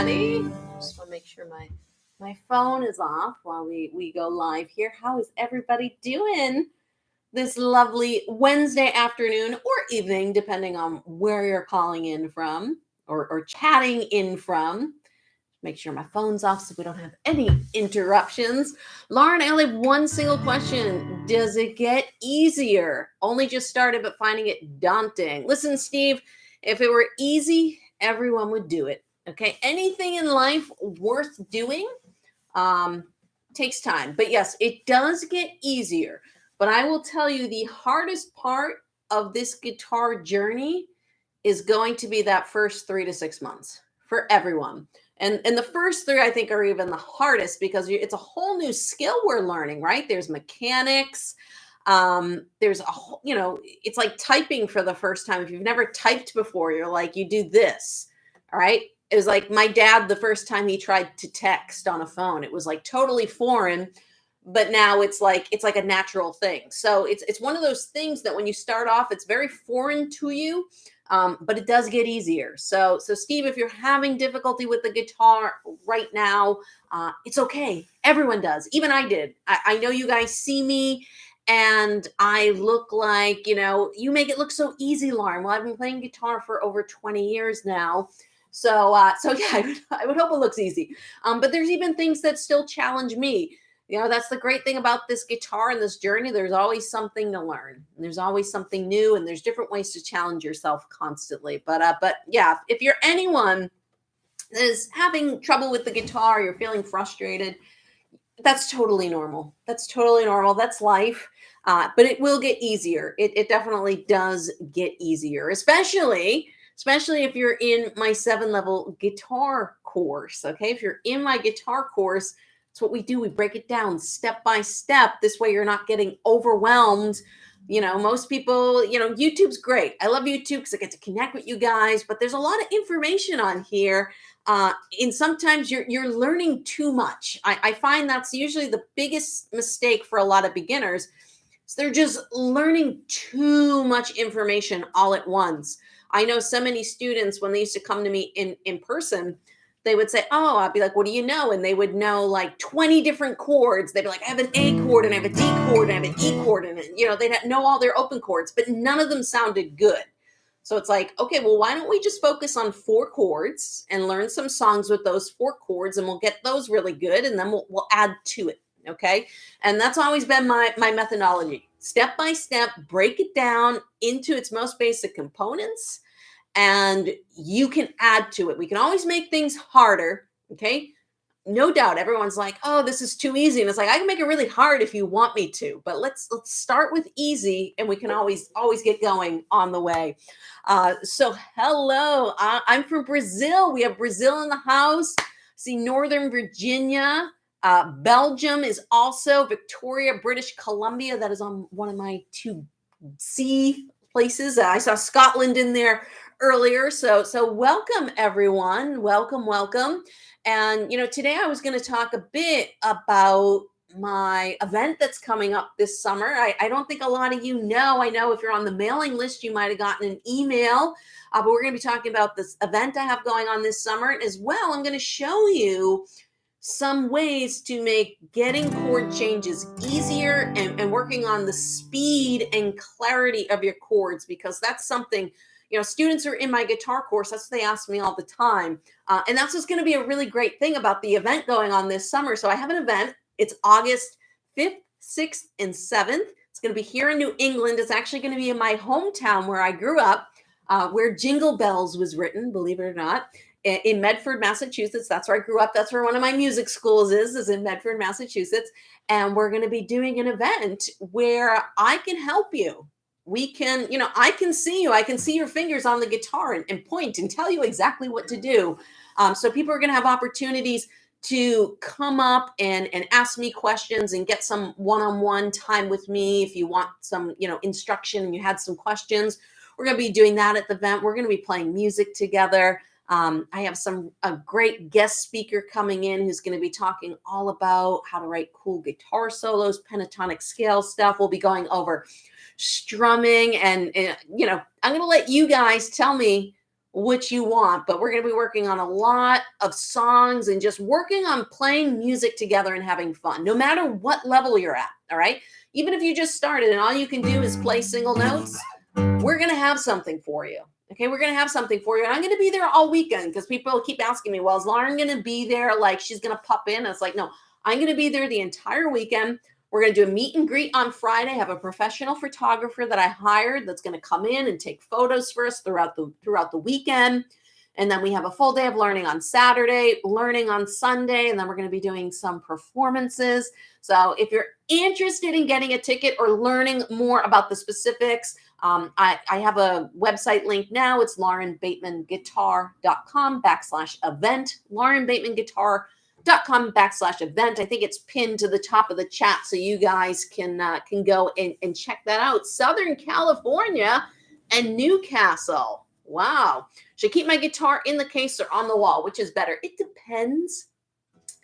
everybody. Just want to make sure my phone is off while we go live here. How is everybody doing this lovely Wednesday afternoon or evening, depending on where you're calling in from or chatting in from? Make sure my phone's off so we don't have any interruptions. Lauren, I only have one single question. Does it get easier? Only just started, but finding it daunting. Listen, Steve, if it were easy, everyone would do it. Okay. Anything in life worth doing takes time. But yes, it does get easier. But I will tell you the hardest part of this guitar journey is going to be that first 3 to 6 months for everyone. And the first 3, I think, are even the hardest because it's a whole new skill we're learning, right? There's mechanics. There's a whole, it's like typing for the first time. If you've never typed before, you're like, you do this, all right? It was like my dad, the first time he tried to text on a phone, it was like totally foreign, but now it's like a natural thing. So it's one of those things that when you start off, it's very foreign to you. But it does get easier. So Steve, if you're having difficulty with the guitar right now, it's okay. Everyone does. Even I did. I know you guys see me and I look like, you make it look so easy, Lauren. Well, I've been playing guitar for over 20 years now. So yeah, I would hope it looks easy. But there's even things that still challenge me. That's the great thing about this guitar and this journey. There's always something to learn. There's always something new, and there's different ways to challenge yourself constantly. But yeah, if you're anyone that is having trouble with the guitar, you're feeling frustrated, that's totally normal. That's totally normal. That's life. But it will get easier. It definitely does get easier, especially if you're in my 7-level guitar course. Okay, if you're in my guitar course, it's what we do. We break it down step by step. This way you're not getting overwhelmed. Most people, YouTube's great. I love YouTube because I get to connect with you guys, but there's a lot of information on here. And sometimes you're learning too much. I find that's usually the biggest mistake for a lot of beginners. So they're just learning too much information all at once. I know so many students, when they used to come to me in person, they would say, oh, I'd be like, what do you know? And they would know like 20 different chords. They'd be like, I have an A chord and I have a D chord and I have an E chord. And, they'd know all their open chords, but none of them sounded good. So it's like, okay, well, why don't we just focus on 4 chords and learn some songs with those 4 chords and we'll get those really good. And then we'll add to it. Okay. And that's always been my methodology. Step by step, break it down into its most basic components. And you can add to it. We can always make things harder. Okay. No doubt. Everyone's like, oh, this is too easy. And it's like, I can make it really hard if you want me to, but let's start with easy and we can always get going on the way. So hello, I'm from Brazil. We have Brazil in the house. See Northern Virginia. Belgium is also Victoria, British Columbia. That is on one of my 2 C places. I saw Scotland in there earlier. So welcome everyone. Welcome. And today I was going to talk a bit about my event that's coming up this summer. I don't think a lot of you know. I know if you're on the mailing list, you might have gotten an email. But we're going to be talking about this event I have going on this summer. And as well, I'm going to show you some ways to make getting chord changes easier and working on the speed and clarity of your chords, because that's something, students are in my guitar course. That's what they ask me all the time. And that's what's going to be a really great thing about the event going on this summer. So I have an event. It's August 5th, 6th, and 7th. It's going to be here in New England. It's actually going to be in my hometown where I grew up, where Jingle Bells was written, believe it or not. In Medford, Massachusetts. That's where I grew up. That's where one of my music schools is in Medford, Massachusetts. And we're going to be doing an event where I can help you. We can, I can see you. I can see your fingers on the guitar and point and tell you exactly what to do. So people are going to have opportunities to come up and ask me questions and get some one-on-one time with me. If you want some, instruction and you had some questions, we're going to be doing that at the event. We're going to be playing music together. I have a great guest speaker coming in who's going to be talking all about how to write cool guitar solos, pentatonic scale stuff. We'll be going over strumming and I'm going to let you guys tell me which you want, but we're going to be working on a lot of songs and just working on playing music together and having fun, no matter what level you're at. All right. Even if you just started and all you can do is play single notes, we're going to have something for you. Okay. We're going to have something for you. And I'm going to be there all weekend because people keep asking me, well, is Lauren going to be there? Like she's going to pop in. And it's like, no, I'm going to be there the entire weekend. We're going to do a meet and greet on Friday. I have a professional photographer that I hired that's going to come in and take photos for us throughout the weekend. And then we have a full day of learning on Saturday, learning on Sunday, and then we're going to be doing some performances. So if you're interested in getting a ticket or learning more about the specifics, I have a website link now. It's laurenbatemanguitar.com/event, laurenbatemanguitar.com/event. I think it's pinned to the top of the chat, so you guys can go and check that out. Southern California and Newcastle. Wow. Should I keep my guitar in the case or on the wall? Which is better? It depends.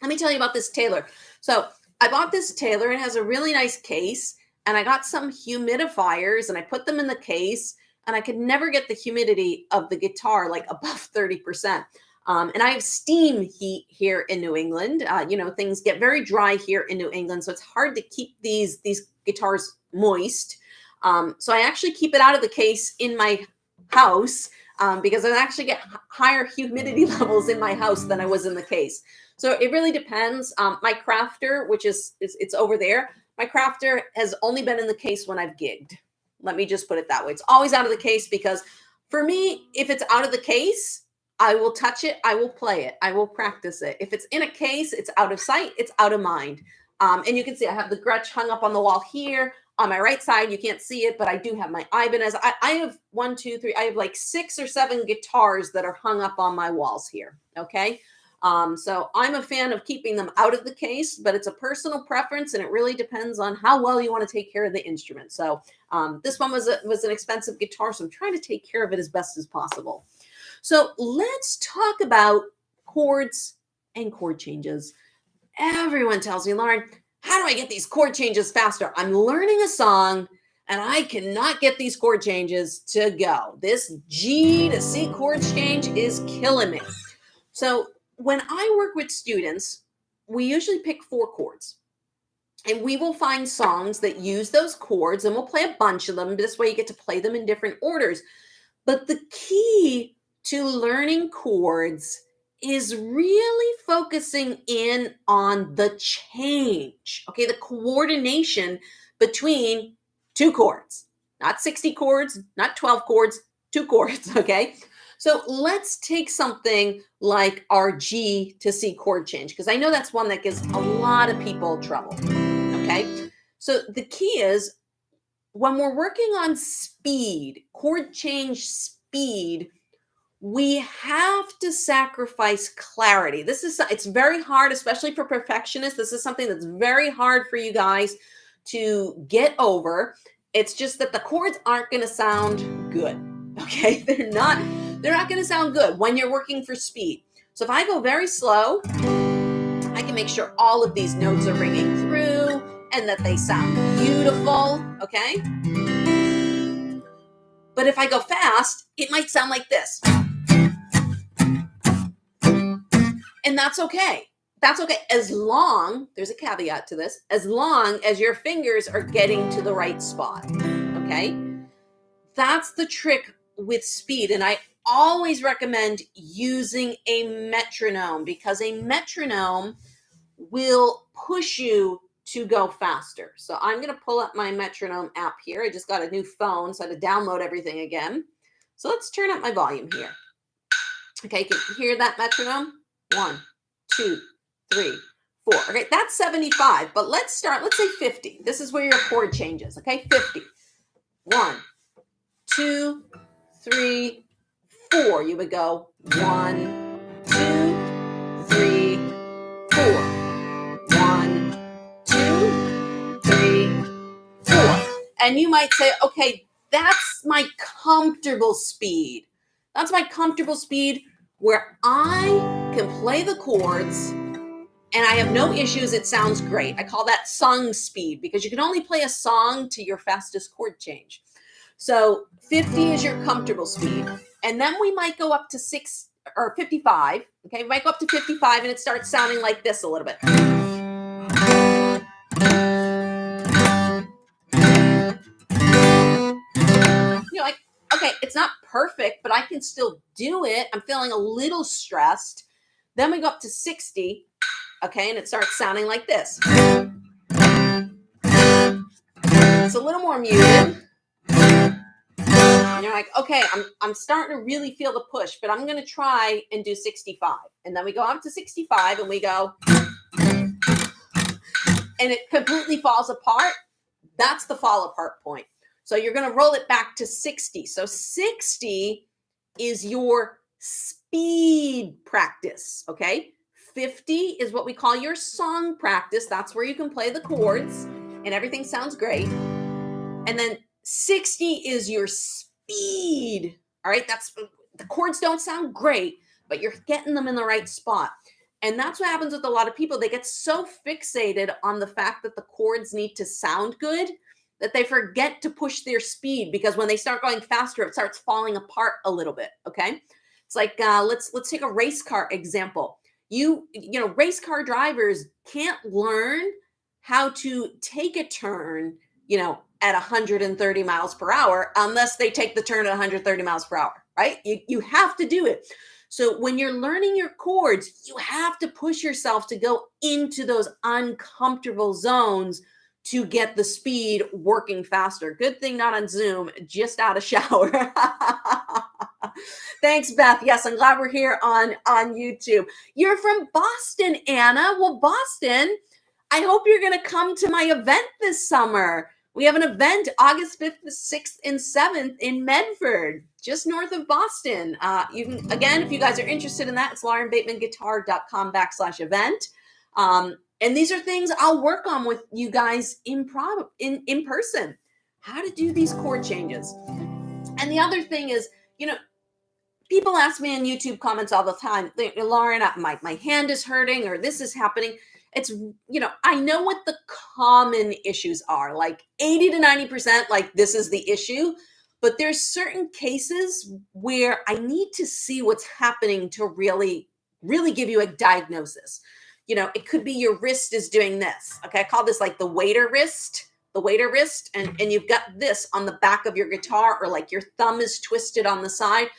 Let me tell you about this Taylor. So I bought this Taylor. It has a really nice case, and I got some humidifiers, and I put them in the case, and I could never get the humidity of the guitar like above 30%. And I have steam heat here in New England. Things get very dry here in New England, so it's hard to keep these guitars moist. So I actually keep it out of the case in my house because I actually get higher humidity levels in my house than I was in the case. So it really depends. My crafter, which is it's over there, my crafter has only been in the case when I've gigged. Let me just put it that way. It's always out of the case because for me, if it's out of the case, I will touch it, I will play it, I will practice it. If it's in a case, it's out of sight, it's out of mind. And you can see I have the Gretsch hung up on the wall here. On my right side, you can't see it, but I do have my Ibanez. I have 1, 2, 3. I have like 6 or 7 guitars that are hung up on my walls here. Okay. So I'm a fan of keeping them out of the case, but it's a personal preference and it really depends on how well you want to take care of the instrument. So this one was an expensive guitar, so I'm trying to take care of it as best as possible. So let's talk about chords and chord changes. Everyone tells me, Lauren, how do I get these chord changes faster? I'm learning a song and I cannot get these chord changes to go. This G to C chord change is killing me. So when I work with students, we usually pick 4 chords. And we will find songs that use those chords and we'll play a bunch of them. This way you get to play them in different orders. But the key to learning chords is really focusing in on the change, okay? The coordination between 2 chords, not 60 chords, not 12 chords, 2 chords, okay? So let's take something like our G to C chord change, because I know that's one that gives a lot of people trouble, okay? So the key is when we're working on speed, chord change speed, we have to sacrifice clarity. It's very hard, especially for perfectionists. This is something that's very hard for you guys to get over. It's just that the chords aren't going to sound good. Okay. They're not going to sound good when you're working for speed. So if I go very slow, I can make sure all of these notes are ringing through and that they sound beautiful. Okay. But if I go fast, it might sound like this. And that's okay. That's okay. As long, there's a caveat to this, as long as your fingers are getting to the right spot. Okay. That's the trick with speed. And I always recommend using a metronome because a metronome will push you to go faster. So I'm going to pull up my metronome app here. I just got a new phone, so I had to download everything again. So let's turn up my volume here. Okay, you can hear that metronome? 1, 2, 3, 4. Okay, that's 75, but let's say 50. This is where your chord changes, okay? 50. 1, 2, 3, 4. You would go 1, 2, 3, 4. 1, 2, 3, 4. And you might say, okay, that's my comfortable speed. That's my comfortable speed where I can play the chords and I have no issues. It sounds great. I call that song speed because you can only play a song to your fastest chord change. So 50 is your comfortable speed. And then we might go up to 6 or 55. Okay, we might go up to 55 and it starts sounding like this a little bit. You're like, okay, it's not perfect, but I can still do it. I'm feeling a little stressed. Then we go up to 60, okay, and it starts sounding like this. It's a little more muted. And you're like, okay, I'm starting to really feel the push, but I'm going to try and do 65. And then we go up to 65 and we go, and it completely falls apart. That's the fall apart point. So you're going to roll it back to 60. So 60 is your speed practice, okay? 50 is what we call your song practice. That's where you can play the chords and everything sounds great. And then 60 is your speed. All right, that's the chords don't sound great, but you're getting them in the right spot. And that's what happens with a lot of people. They get so fixated on the fact that the chords need to sound good that they forget to push their speed, because when they start going faster, it starts falling apart a little bit. Okay, it's like let's take a race car example. You know, race car drivers can't learn how to take a turn, you know, at 130 miles per hour unless they take the turn at 130 miles per hour, right? You have to do it. So when you're learning your chords, you have to push yourself to go into those uncomfortable zones to get the speed working faster. Good thing not on Zoom, just out of shower. Thanks, Beth. Yes, I'm glad we're here on YouTube. You're from Boston, Anna. Well, Boston, I hope you're going to come to my event this summer. We have an event August 5th, 6th, and 7th in Medford, just north of Boston. You can, again, if you guys are interested in that, it's laurenbatemanguitar.com/event. And these are things I'll work on with you guys in person, how to do these chord changes. And the other thing is, you know, people ask me in YouTube comments all the time, Lauren, my hand is hurting or this is happening. It's, you know, I know what the common issues are, like 80 to 90%, like this is the issue. But there's certain cases where I need to see what's happening to really give you a diagnosis. You know, it could be your wrist is doing this. Okay, I call this like the waiter wrist. And you've got this on the back of your guitar, or like your thumb is twisted on the side.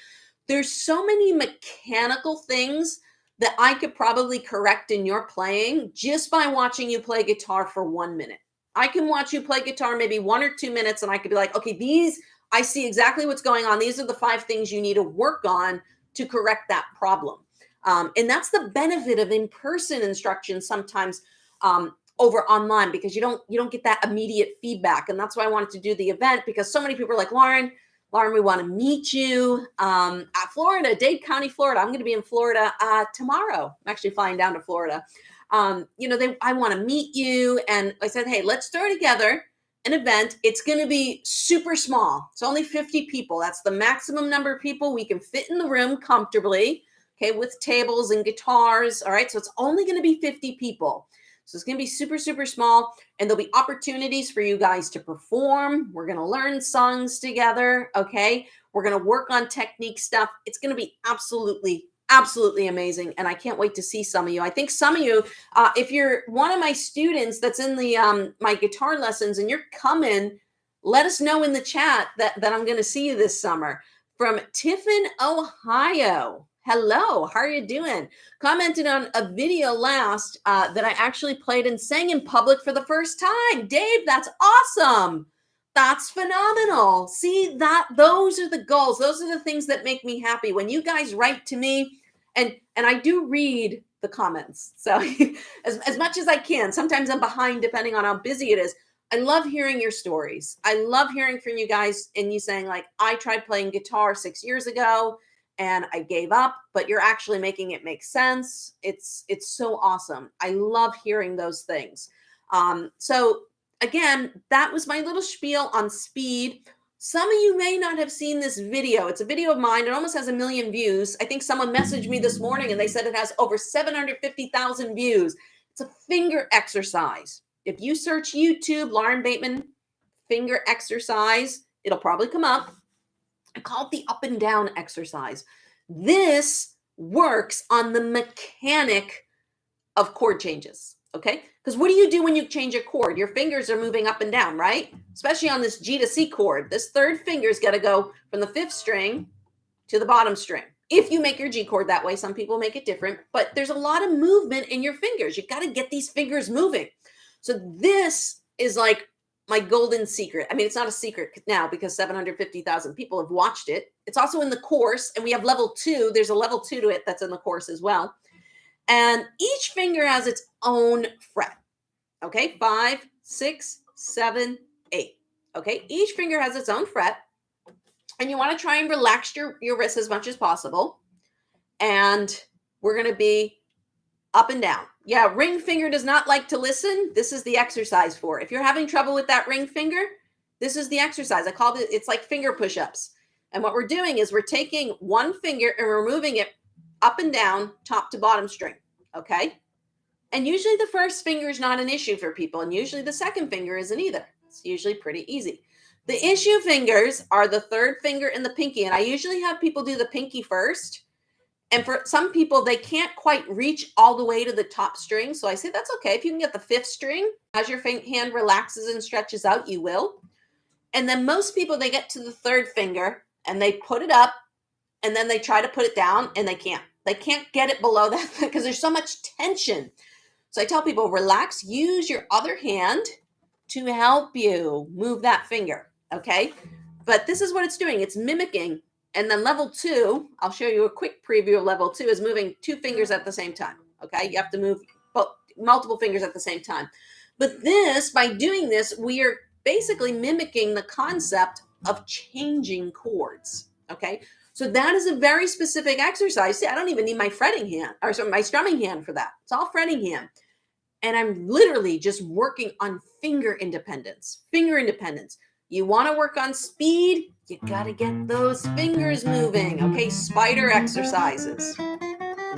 There's so many mechanical things that I could probably correct in your playing just by watching you play guitar for 1 minute. I can watch you play guitar maybe 1 or 2 minutes and I could be like, okay, these, I see exactly what's going on. These are the 5 things you need to work on to correct that problem. And that's the benefit of in-person instruction sometimes over online, because you don't get that immediate feedback. And that's why I wanted to do the event, because so many people are like, Lauren, we want to meet you at Florida, Dade County, Florida. I'm going to be in Florida tomorrow. I'm actually flying down to Florida. You know, I want to meet you. And I said, hey, let's throw together an event. It's going to be super small. It's only 50 people. That's the maximum number of people we can fit in the room comfortably, okay, with tables and guitars. All right, so it's only going to be 50 people. So it's going to be super, super small, and there'll be opportunities for you guys to perform. We're going to learn songs together, okay? We're going to work on technique stuff. It's going to be absolutely, absolutely amazing, and I can't wait to see some of you. I think some of you, if you're one of my students that's in the my guitar lessons and you're coming, let us know in the chat that I'm going to see you this summer. From Tiffin, Ohio. Hello, how are you doing? Commented on a video last that I actually played and sang in public for the first time. Dave, that's awesome. That's phenomenal. See, those are the goals. Those are the things that make me happy. When you guys write to me, and I do read the comments. So as much as I can. Sometimes I'm behind depending on how busy it is. I love hearing your stories. I love hearing from you guys and you saying, like, I tried playing guitar 6 years ago and I gave up, but you're actually making it make sense. It's so awesome. I love hearing those things. So again, that was my little spiel on speed. Some of you may not have seen this video. It's a video of mine. It almost has 1 million views. I think someone messaged me this morning and they said it has over 750,000 views. It's a finger exercise. If you search YouTube, Lauren Bateman finger exercise, It'll probably come up. I call it the up and down exercise. This works on the mechanic of chord changes. Okay. Because what do you do when you change a chord? Your fingers are moving up and down, right? Especially on this G to C chord. This third finger's got to go from the fifth string to the bottom string. If you make your G chord that way, some people make it different, but there's a lot of movement in your fingers. You got to get these fingers moving. So this is like my golden secret. I mean, it's not a secret now because 750,000 people have watched it. It's also in the course, and we have level 2. There's a level 2 to it that's in the course as well. And each finger has its own fret. Okay, 5, 6, 7, 8. Okay, each finger has its own fret. And you want to try and relax your wrists as much as possible. And we're going to be up and down. Yeah, ring finger does not like to listen. This is the exercise for it. If you're having trouble with that ring finger, this is the exercise. I call it, it's like finger push-ups. And what we're doing is we're taking one finger and we're moving it up and down, top to bottom string. Okay? And usually the first finger is not an issue for people. And usually the second finger isn't either. It's usually pretty easy. The issue fingers are the third finger and the pinky. And I usually have people do the pinky first. And for some people, they can't quite reach all the way to the top string. So I say that's okay. If you can get the fifth string, as your hand relaxes and stretches out, you will. And then most people, they get to the third finger and they put it up and then they try to put it down and they can't. They can't get it below that because there's so much tension. So I tell people, relax, use your other hand to help you move that finger, okay? But this is what it's doing. It's mimicking. And then level 2, I'll show you a quick preview of level 2, is moving 2 fingers at the same time, okay? You have to move multiple fingers at the same time. But this, by doing this, we are basically mimicking the concept of changing chords, okay? So that is a very specific exercise. See, I don't even need my fretting hand, or sorry, my strumming hand for that. It's all fretting hand. And I'm literally just working on finger independence, You want to work on speed, you got to get those fingers moving. Okay, spider exercises.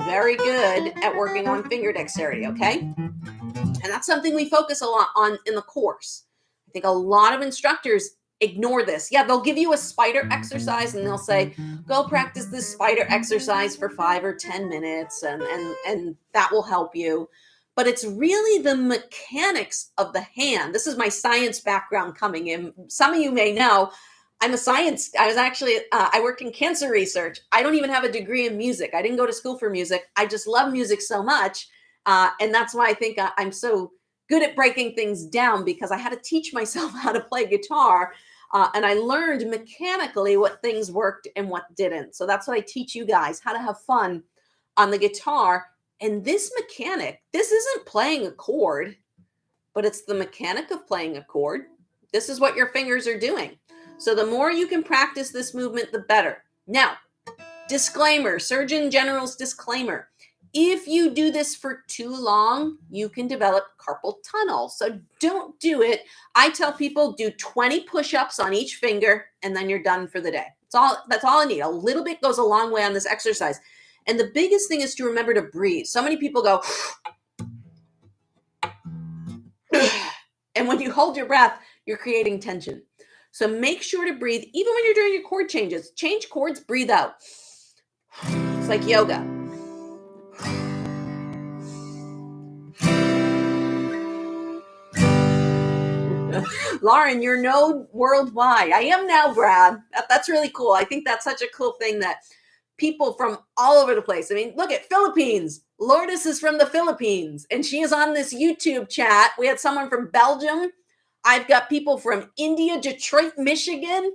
Very good at working on finger dexterity, okay? And that's something we focus a lot on in the course. I think a lot of instructors ignore this. Yeah, they'll give you a spider exercise and they'll say, go practice this spider exercise for 5 or 10 minutes and that will help you. But it's really the mechanics of the hand. This is my science background coming in. Some of you may know I worked in cancer research. I don't even have a degree in music. I didn't go to school for music. I just love music so much. And that's why I think I'm so good at breaking things down, because I had to teach myself how to play guitar. And I learned mechanically what things worked and what didn't. So that's what I teach you guys, how to have fun on the guitar. And this mechanic, this isn't playing a chord, but it's the mechanic of playing a chord. This is what your fingers are doing. So the more you can practice this movement, the better. Now, disclaimer, Surgeon General's disclaimer. If you do this for too long, you can develop carpal tunnel. So don't do it. I tell people do 20 push-ups on each finger and then you're done for the day. That's all I need. A little bit goes a long way on this exercise. And the biggest thing is to remember to breathe. So many people go, and when you hold your breath, you're creating tension. So make sure to breathe, even when you're doing your chord changes. Change chords, breathe out. It's like yoga. Lauren, you're known worldwide. I am now, Brad. That's really cool. I think that's such a cool thing that people from all over the place. I mean, look at Philippines. Lourdes is from the Philippines, and she is on this YouTube chat. We had someone from Belgium. I've got people from India, Detroit, Michigan.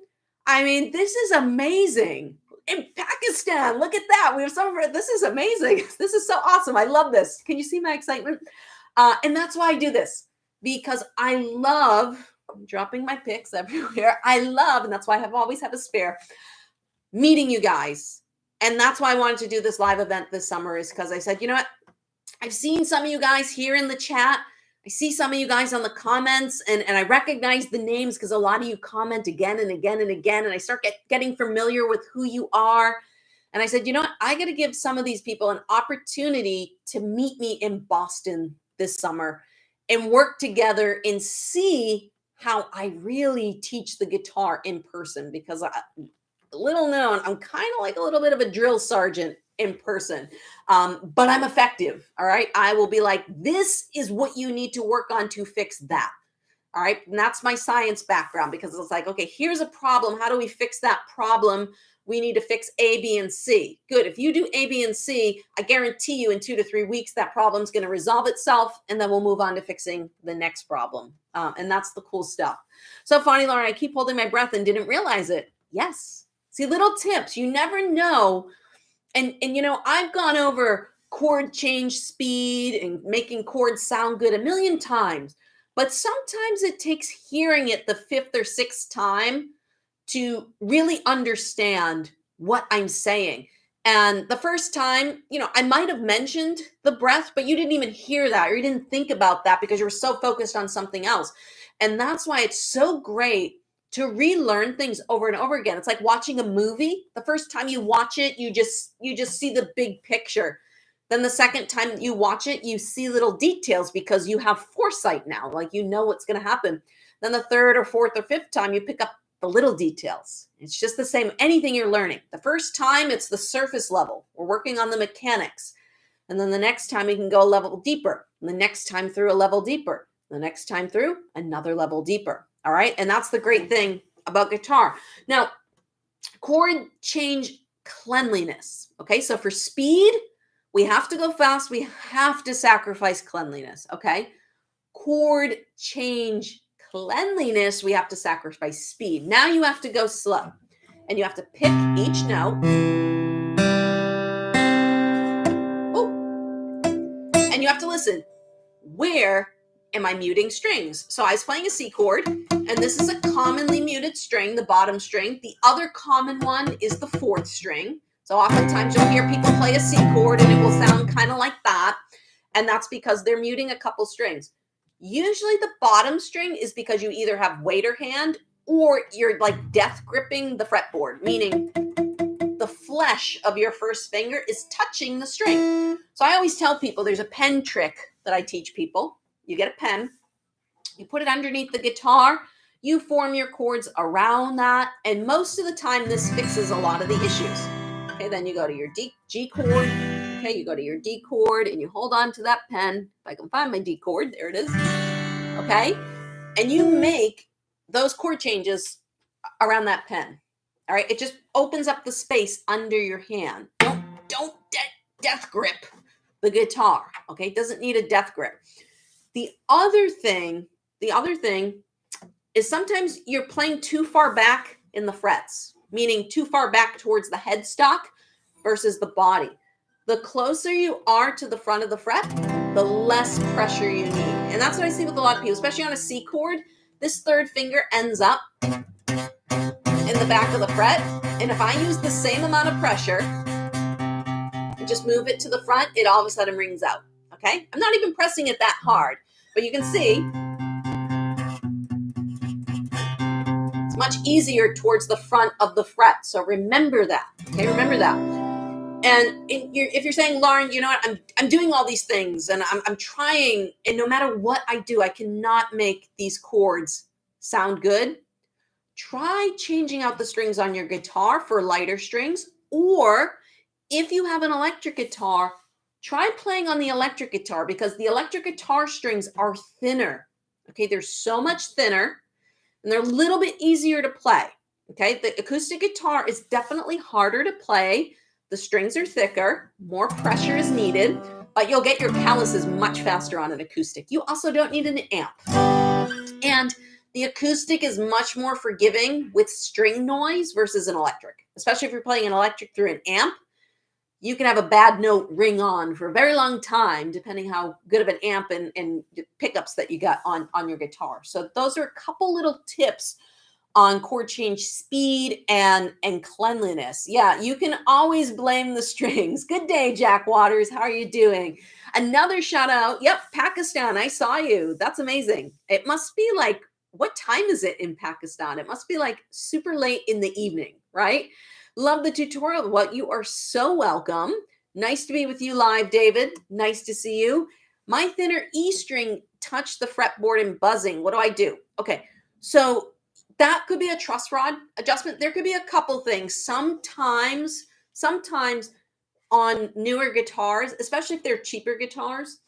I mean, this is amazing. In Pakistan, look at that. We have someone. This is amazing. This is so awesome. I love this. Can you see my excitement? And that's why I do this, because I love dropping my picks everywhere. I love, and that's why I always have a spare, meeting you guys. And that's why I wanted to do this live event this summer, is because I said, you know what? I've seen some of you guys here in the chat. I see some of you guys on the comments, and I recognize the names because a lot of you comment again and again and again. And I start getting familiar with who you are. And I said, you know what? I got to give some of these people an opportunity to meet me in Boston this summer and work together and see how I really teach the guitar in person because little known, I'm kind of like a little bit of a drill sergeant in person, but I'm effective. All right. I will be like, this is what you need to work on to fix that. All right. And that's my science background because it's like, okay, here's a problem. How do we fix that problem? We need to fix A, B, and C. Good. If you do A, B, and C, I guarantee you in 2 to 3 weeks, that problem's going to resolve itself. And then we'll move on to fixing the next problem. And that's the cool stuff. So funny, Lauren, I keep holding my breath and didn't realize it. Yes. See, little tips. You never know. And you know, I've gone over chord change speed and making chords sound good a million times. But sometimes it takes hearing it the 5th or 6th time to really understand what I'm saying. And the first time, you know, I might have mentioned the breath, but you didn't even hear that or you didn't think about that because you were so focused on something else. And that's why it's so great to relearn things over and over again. It's like watching a movie. The first time you watch it, you just see the big picture. Then the second time you watch it, you see little details because you have foresight now, like you know what's going to happen. Then the third or fourth or fifth time, you pick up the little details. It's just the same, anything you're learning. The first time, it's the surface level. We're working on the mechanics. And then the next time, we can go a level deeper. And the next time through, a level deeper. The next time through, another level deeper. All right? And that's the great thing about guitar. Now, chord change cleanliness. Okay, so for speed, we have to go fast. We have to sacrifice cleanliness, okay? Chord change cleanliness, we have to sacrifice speed. Now you have to go slow. And you have to pick each note. Oh. And you have to listen. Where am I muting strings? So I was playing a C chord, and this is a commonly muted string, the bottom string. The other common one is the 4th string. So oftentimes you'll hear people play a C chord and it will sound kind of like that. And that's because they're muting a couple strings. Usually the bottom string is because you either have weight or hand or you're like death gripping the fretboard, meaning the flesh of your first finger is touching the string. So I always tell people there's a pen trick that I teach people. You get a pen, you put it underneath the guitar, you form your chords around that, and most of the time this fixes a lot of the issues. Okay, then you go to your G chord. Okay, you go to your D chord and you hold on to that pen. If I can find my D chord, there it is. Okay, and you make those chord changes around that pen. All right, it just opens up the space under your hand. Don't death grip the guitar. Okay, it doesn't need a death grip. The other thing is sometimes you're playing too far back in the frets, meaning too far back towards the headstock versus the body. The closer you are to the front of the fret, the less pressure you need. And that's what I see with a lot of people, especially on a C chord. This 3rd finger ends up in the back of the fret. And if I use the same amount of pressure and just move it to the front, it all of a sudden rings out. Okay? I'm not even pressing it that hard, but you can see it's much easier towards the front of the fret. So remember that. Okay, remember that. And if you're saying, Lauren, you know what, I'm doing all these things and I'm trying, and no matter what I do, I cannot make these chords sound good. Try changing out the strings on your guitar for lighter strings, or if you have an electric guitar, try playing on the electric guitar because the electric guitar strings are thinner. Okay, they're so much thinner and they're a little bit easier to play. Okay, the acoustic guitar is definitely harder to play. The strings are thicker, more pressure is needed, but you'll get your calluses much faster on an acoustic. You also don't need an amp. And the acoustic is much more forgiving with string noise versus an electric, especially if you're playing an electric through an amp. You can have a bad note ring on for a very long time, depending how good of an amp and pickups that you got on your guitar. So those are a couple little tips on chord change speed and cleanliness. Yeah, you can always blame the strings. Good day, Jack Waters. How are you doing? Another shout out. Yep, Pakistan. I saw you. That's amazing. It must be like, what time is it in Pakistan? It must be like super late in the evening, right? Love the tutorial. Well, you are so welcome. Nice to be with you live, David. Nice to see you. My thinner E string touched the fretboard and buzzing. What do I do? Okay. So that could be a truss rod adjustment. There could be a couple things. Sometimes on newer guitars, especially if they're cheaper guitars,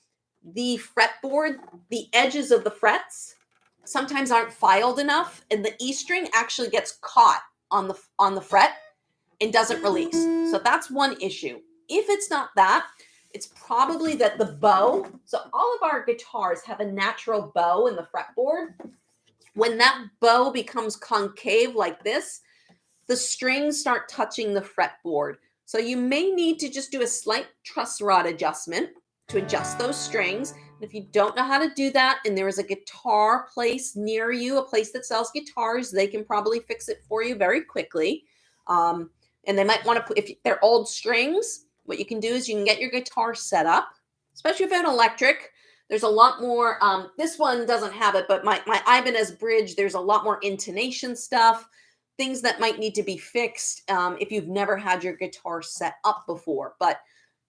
the fretboard, the edges of the frets sometimes aren't filed enough, and the E string actually gets caught on the fret and doesn't release. So that's one issue. If it's not that, it's probably that the bow. So all of our guitars have a natural bow in the fretboard. When that bow becomes concave like this, the strings start touching the fretboard. So you may need to just do a slight truss rod adjustment to adjust those strings. And if you don't know how to do that and there is a guitar place near you, a place that sells guitars, they can probably fix it for you very quickly. And they might want to put, if they're old strings, what you can do is you can get your guitar set up, especially if it's an electric. There's a lot more, this one doesn't have it, but my Ibanez Bridge, there's a lot more intonation stuff, things that might need to be fixed if you've never had your guitar set up before. But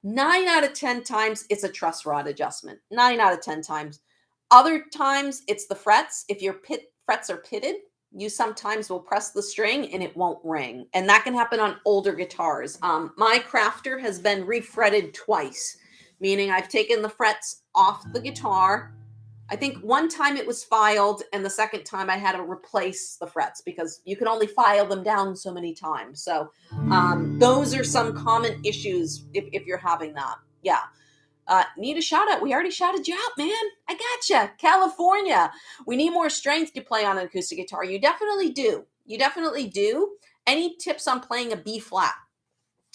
9 out of 10 times, it's a truss rod adjustment. 9 out of 10 times. Other times, it's the frets. If your frets are pitted, you sometimes will press the string and it won't ring. And that can happen on older guitars. My Crafter has been refretted twice, meaning I've taken the frets off the guitar. I think one time it was filed, and the second time I had to replace the frets because you can only file them down so many times. So those are some common issues if you're having that. Yeah. Need a shout out. We already shouted you out, man. I gotcha. California. We need more strength to play on an acoustic guitar. You definitely do. You definitely do. Any tips on playing a B flat?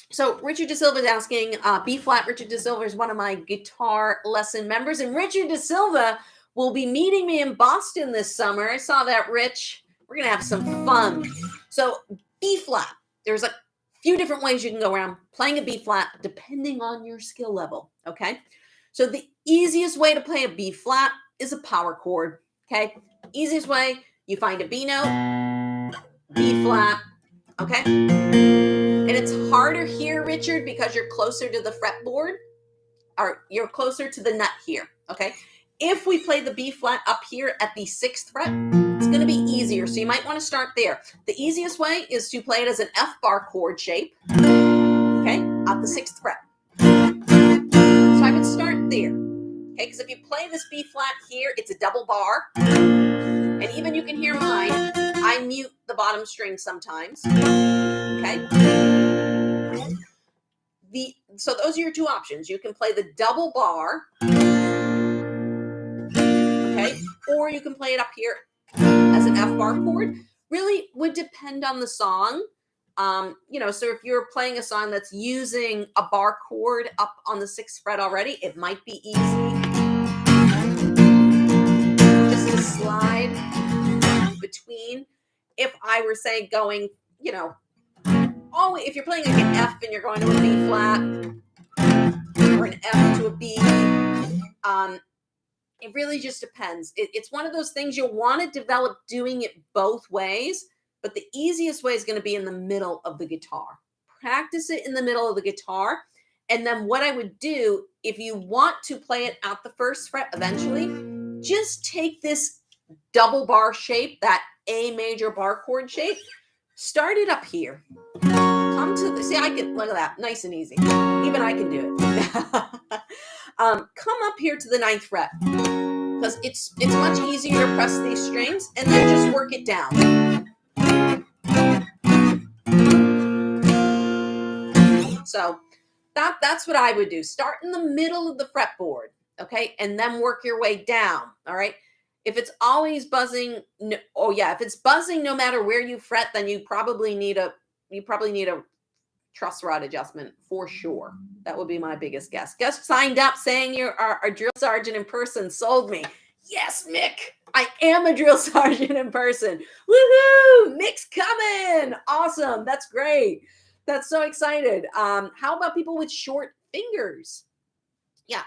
So Richard De Silva is asking, B flat. Richard De Silva is one of my guitar lesson members, and Richard De Silva will be meeting me in Boston this summer. I saw that, Rich. We're gonna have some fun. So B flat. There's a few different ways you can go around playing a B flat depending on your skill level. Okay. So the easiest way to play a B flat is a power chord. Okay. Easiest way, you find a B note, B flat. Okay. And it's harder here, Richard, because you're closer to the fretboard, or you're closer to the nut here. Okay. If we play the B flat up here at the 6th fret, it's going to be easier. So you might want to start there. The easiest way is to play it as an F bar chord shape. Okay. At the 6th fret. So I would start there. Okay. Because if you play this B flat here, it's a double bar. And even you can hear mine. I mute the bottom string sometimes. Okay. So those are your two options. You can play the double bar. Okay. Or you can play it up here as an F bar chord. Really would depend on the song. So if you're playing a song that's using a bar chord up on the 6th fret already, it might be easy just to slide between. If I were, say, going, if you're playing like an F and you're going to a B flat or an F to a B, it really just depends. It's one of those things you'll want to develop doing it both ways, but the easiest way is going to be in the middle of the guitar. Practice it in the middle of the guitar. And then what I would do, if you want to play it at the 1st fret eventually, just take this double bar shape, that A major bar chord shape, start it up here. Come to I can, look at that, nice and easy. Even I can do it. Come up here to the 9th fret, because it's much easier to press these strings and then just work it down. So that's what I would do. Start in the middle of the fretboard, okay, and then work your way down. All right. If it's always buzzing, if it's buzzing no matter where you fret, then you probably need a truss rod adjustment for sure. That would be my biggest guess. Guest signed up saying you're a drill sergeant in person. Sold me. Yes, Mick. I am a drill sergeant in person. Woohoo! Mick's coming. Awesome. That's great. That's so excited. How about people with short fingers? Yeah.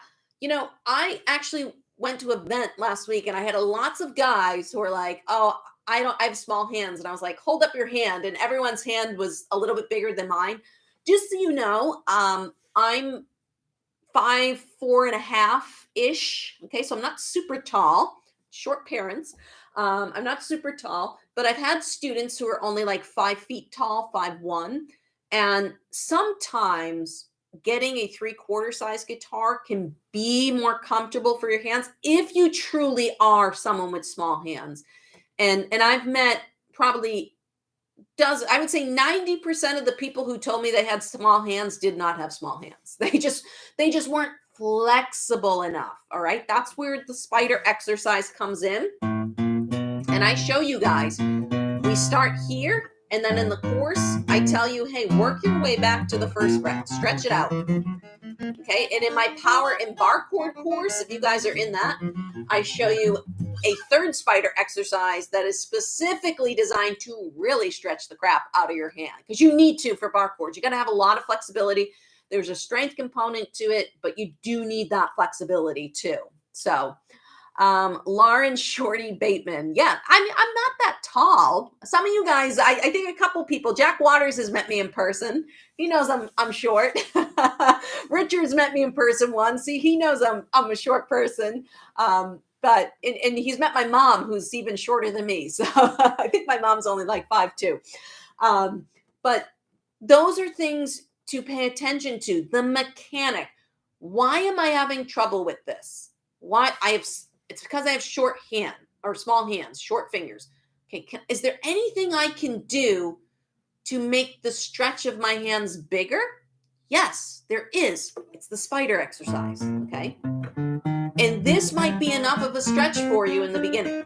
I actually went to an event last week and I had lots of guys who were like, oh, I have small hands. And I was like, hold up your hand. And everyone's hand was a little bit bigger than mine. Just so you know, I'm 5'4.5" ish. Okay. So I'm not super tall, short parents. I'm not super tall, but I've had students who are only like 5 feet tall, 5'1", and sometimes getting a three-quarter size guitar can be more comfortable for your hands if you truly are someone with small hands. And I've met probably does I would say 90% of the people who told me they had small hands did not have small hands. They just weren't flexible enough. All right. That's where the spider exercise comes in. And I show you guys, we start here, and then in the course, I tell you, hey, work your way back to the first fret, stretch it out. Okay. And in my power and bar chord course, if you guys are in that, I show you a third spider exercise that is specifically designed to really stretch the crap out of your hand, because you need to for bar chords. You got to have a lot of flexibility. There's a strength component to it, but you do need that flexibility too. So Lauren Shorty Bateman. Yeah, I'm not that tall. Some of you guys, I think a couple people, Jack Waters has met me in person. He knows I'm short. Richard's met me in person once. He knows I'm a short person. But he's met my mom, who's even shorter than me. So I think my mom's only like 5'2". But those are things to pay attention to. The mechanic. Why am I having trouble with this? It's because I have short hand or small hands, short fingers. Okay, is there anything I can do to make the stretch of my hands bigger? Yes, there is. It's the spider exercise, okay? And this might be enough of a stretch for you in the beginning,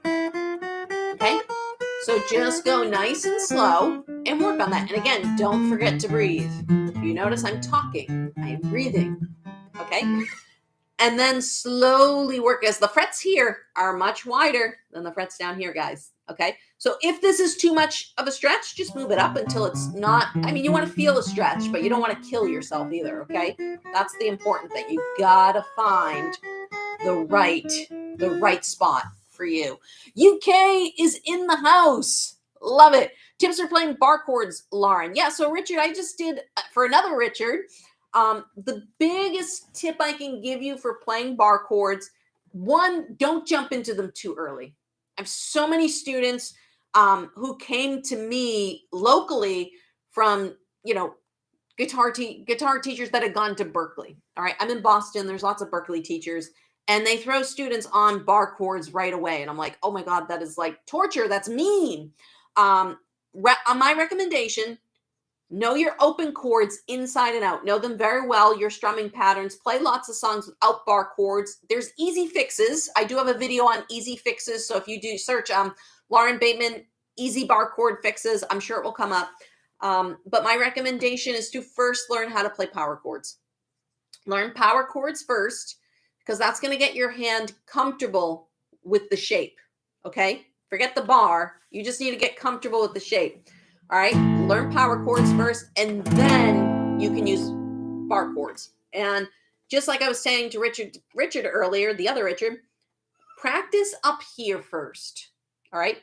okay? So just go nice and slow and work on that. And again, don't forget to breathe. You notice I'm talking, I am breathing, okay? And then slowly work, as the frets here are much wider than the frets down here, guys. Okay. So if this is too much of a stretch, just move it up until it's not. I mean, you want to feel a stretch, but you don't want to kill yourself either. Okay. That's the important thing. You gotta find the right spot for you. UK is in the house. Love it. Tips for playing bar chords, Lauren. Yeah. So Richard, I just did for another Richard. The biggest tip I can give you for playing bar chords, one, don't jump into them too early. I have so many students who came to me locally from, guitar teachers that had gone to Berkeley. All right, I'm in Boston. There's lots of Berkeley teachers, and they throw students on bar chords right away. And I'm like, oh my God, that is like torture. That's mean. On my recommendation, know your open chords inside and out. Know them very well, your strumming patterns. Play lots of songs without bar chords. There's easy fixes. I do have a video on easy fixes. So if you do search Lauren Bateman, easy bar chord fixes, I'm sure it will come up. But my recommendation is to first learn how to play power chords. Learn power chords first, because that's going to get your hand comfortable with the shape. Okay? Forget the bar. You just need to get comfortable with the shape. All right, learn power chords first, and then you can use bar chords. And just like I was saying to Richard earlier, the other Richard, practice up here first. All right,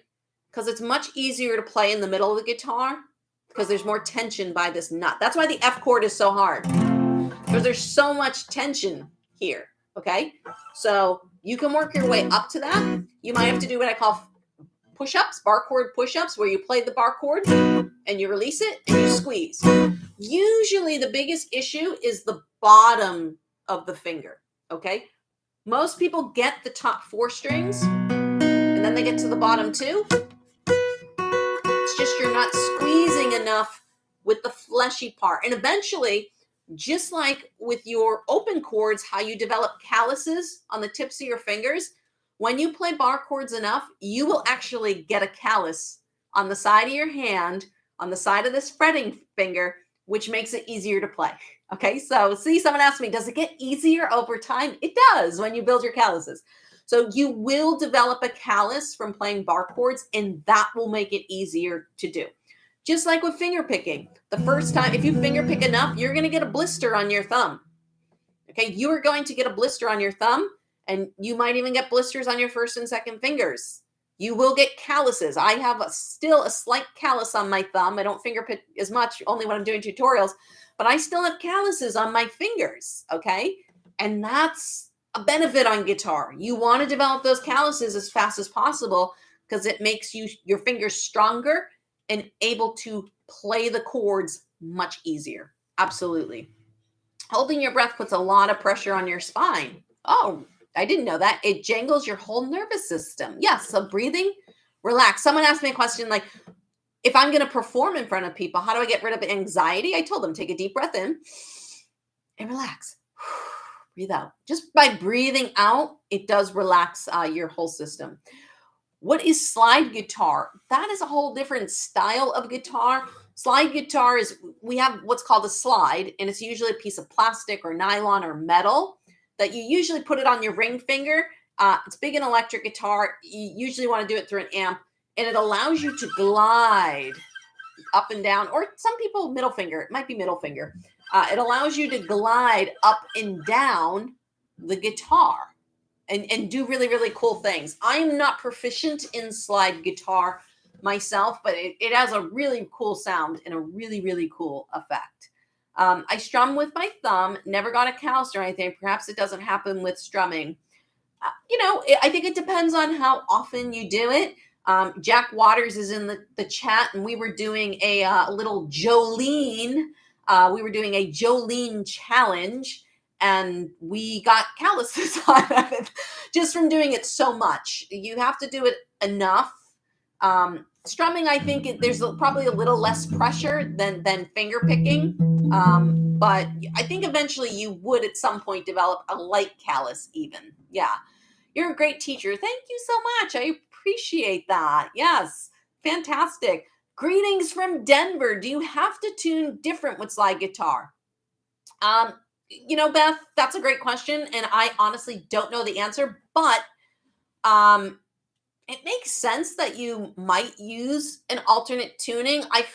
because it's much easier to play in the middle of the guitar because there's more tension by this nut. That's why the F chord is so hard, because there's so much tension here. Okay, so you can work your way up to that. You might have to do what I call push-ups, bar chord push-ups, where you play the bar chord and you release it and you squeeze. Usually the biggest issue is the bottom of the finger, okay? Most people get the top 4 strings and then they get to the bottom 2. It's just you're not squeezing enough with the fleshy part. And eventually, just like with your open chords, how you develop calluses on the tips of your fingers, when you play bar chords enough, you will actually get a callus on the side of your hand, on the side of this fretting finger, which makes it easier to play. Okay, so see, someone asked me, does it get easier over time? It does when you build your calluses. So you will develop a callus from playing bar chords, and that will make it easier to do. Just like with finger picking. The first time, if you finger pick enough, you're going to get a blister on your thumb. Okay, you are going to get a blister on your thumb. And you might even get blisters on your first and second fingers. You will get calluses. I have still a slight callus on my thumb. I don't finger pick as much, only when I'm doing tutorials, but I still have calluses on my fingers, okay? And that's a benefit on guitar. You want to develop those calluses as fast as possible, because it makes your fingers stronger and able to play the chords much easier. Absolutely. Holding your breath puts a lot of pressure on your spine. Oh, I didn't know that. It jangles your whole nervous system. Yes, so breathing, relax. Someone asked me a question like, if I'm going to perform in front of people, how do I get rid of anxiety? I told them, take a deep breath in and relax. Breathe out. Just by breathing out, it does relax your whole system. What is slide guitar? That is a whole different style of guitar. Slide guitar is, we have what's called a slide, and it's usually a piece of plastic or nylon or metal that you usually put it on your ring finger. It's big in electric guitar. You usually want to do it through an amp, and it allows you to glide up and down, or some people middle finger. It might be middle finger. It allows you to glide up and down the guitar and do really, really cool things. I'm not proficient in slide guitar myself, but it has a really cool sound and a really, really cool effect. I strum with my thumb, never got a callus or anything. Perhaps it doesn't happen with strumming. I think it depends on how often you do it. Jack Waters is in the chat, and we were doing a little Jolene. We were doing a Jolene challenge, and we got calluses on it just from doing it so much. You have to do it enough. Strumming, I think there's probably a little less pressure than finger picking. But I think eventually you would at some point develop a light callus even. Yeah. You're a great teacher. Thank you so much. I appreciate that. Yes. Fantastic. Greetings from Denver. Do you have to tune different with slide guitar? Beth, that's a great question. And I honestly don't know the answer, but it makes sense that you might use an alternate tuning. I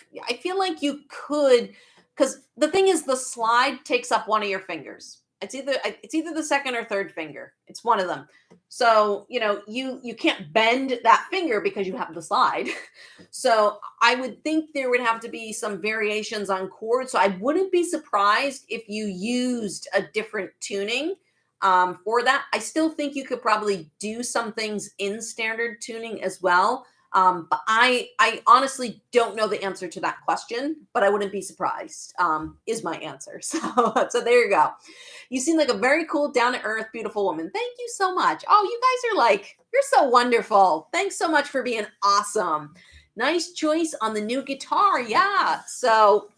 feel like you could, because the thing is, the slide takes up one of your fingers. It's either the second or third finger. It's one of them. So, you can't bend that finger because you have the slide. So I would think there would have to be some variations on chords. So I wouldn't be surprised if you used a different tuning for that. I still think you could probably do some things in standard tuning as well. But I honestly don't know the answer to that question, but I wouldn't be surprised, is my answer. So there you go. You seem like a very cool, down-to-earth, beautiful woman. Thank you so much. Oh, you guys are you're so wonderful. Thanks so much for being awesome. Nice choice on the new guitar. Yeah. So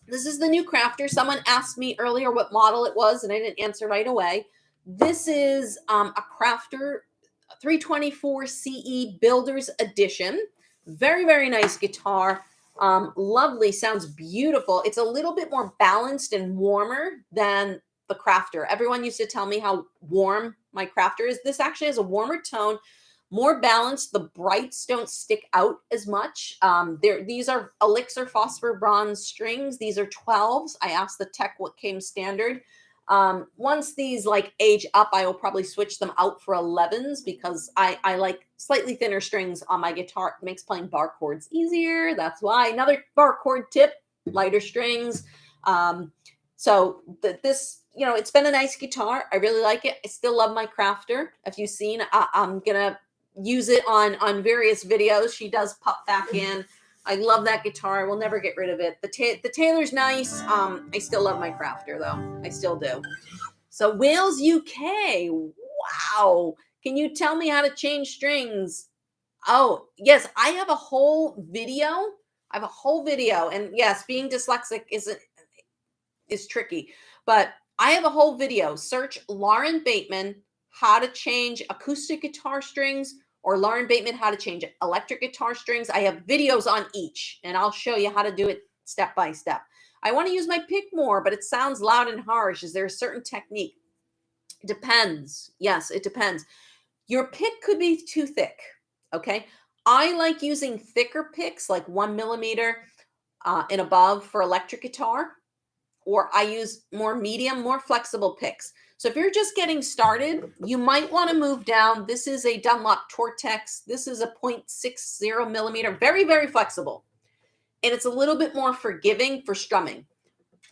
this is the new Crafter. Someone asked me earlier what model it was, and I didn't answer right away. This is a Crafter 324 CE Builder's Edition. Very, very nice guitar. Lovely, sounds beautiful. It's a little bit more balanced and warmer than the Crafter. Everyone used to tell me how warm my Crafter is. This actually has a warmer tone, more balanced. The brights don't stick out as much. These are Elixir Phosphor Bronze strings. These are 12s. I asked the tech what came standard. Once these age up, I will probably switch them out for 11s because I like slightly thinner strings on my guitar. It makes playing bar chords easier. That's why. Another bar chord tip, lighter strings. So this, it's been a nice guitar. I really like it. I still love my Crafter. If you've seen, I'm going to use it on various videos. She does pop back in. I love that guitar. I will never get rid of it. The Taylor's nice. I still love my Crafter, though. I still do. So Wales, UK. Wow. Can you tell me how to change strings? Oh, yes. I have a whole video. And yes, being dyslexic is tricky. But I have a whole video. Search Lauren Bateman, how to change acoustic guitar strings, or Lauren Bateman, how to change electric guitar strings. I have videos on each, and I'll show you how to do it step by step. I want to use my pick more, but it sounds loud and harsh. Is there a certain technique? It depends. Yes, it depends. Your pick could be too thick, okay? I like using thicker picks, like 1 millimeter and above for electric guitar, or I use more medium, more flexible picks. So if you're just getting started, you might want to move down. This is a Dunlop Tortex. This is a 0.60 millimeter, very, very flexible. And it's a little bit more forgiving for strumming.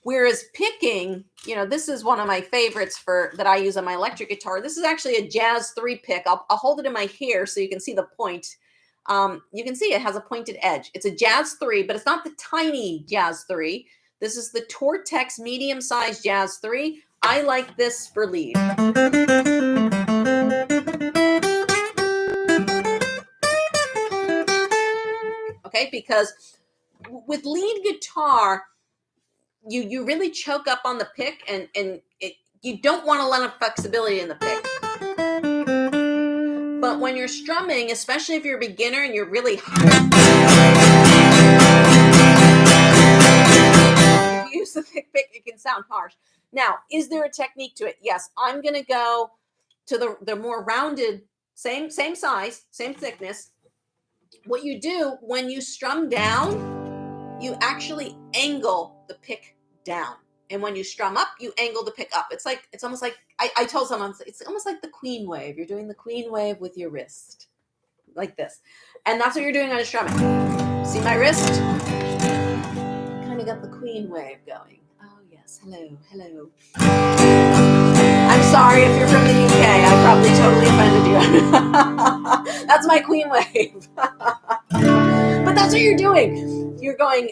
Whereas picking, this is one of my favorites that I use on my electric guitar. This is actually a Jazz 3 pick. I'll hold it in my hair so you can see the point. You can see it has a pointed edge. It's a Jazz 3, but it's not the tiny Jazz 3. This is the Tortex medium-sized Jazz 3. I like this for lead. Okay, because with lead guitar, you really choke up on the pick, and you don't want a lot of flexibility in the pick. But when you're strumming, especially if you're a beginner and you're really if you use the pick, it can sound harsh. Now, is there a technique to it? Yes, I'm going to go to the more rounded, same size, same thickness. What you do when you strum down, you actually angle the pick down. And when you strum up, you angle the pick up. It's almost like, I told someone, it's almost like the Queen wave. You're doing the Queen wave with your wrist, like this. And that's what you're doing on a strumming. See my wrist? Kind of got the Queen wave going. Oh yes, hello. I'm sorry if you're from the UK. I probably totally offended you. That's my Queen wave. But that's what you're doing. You're going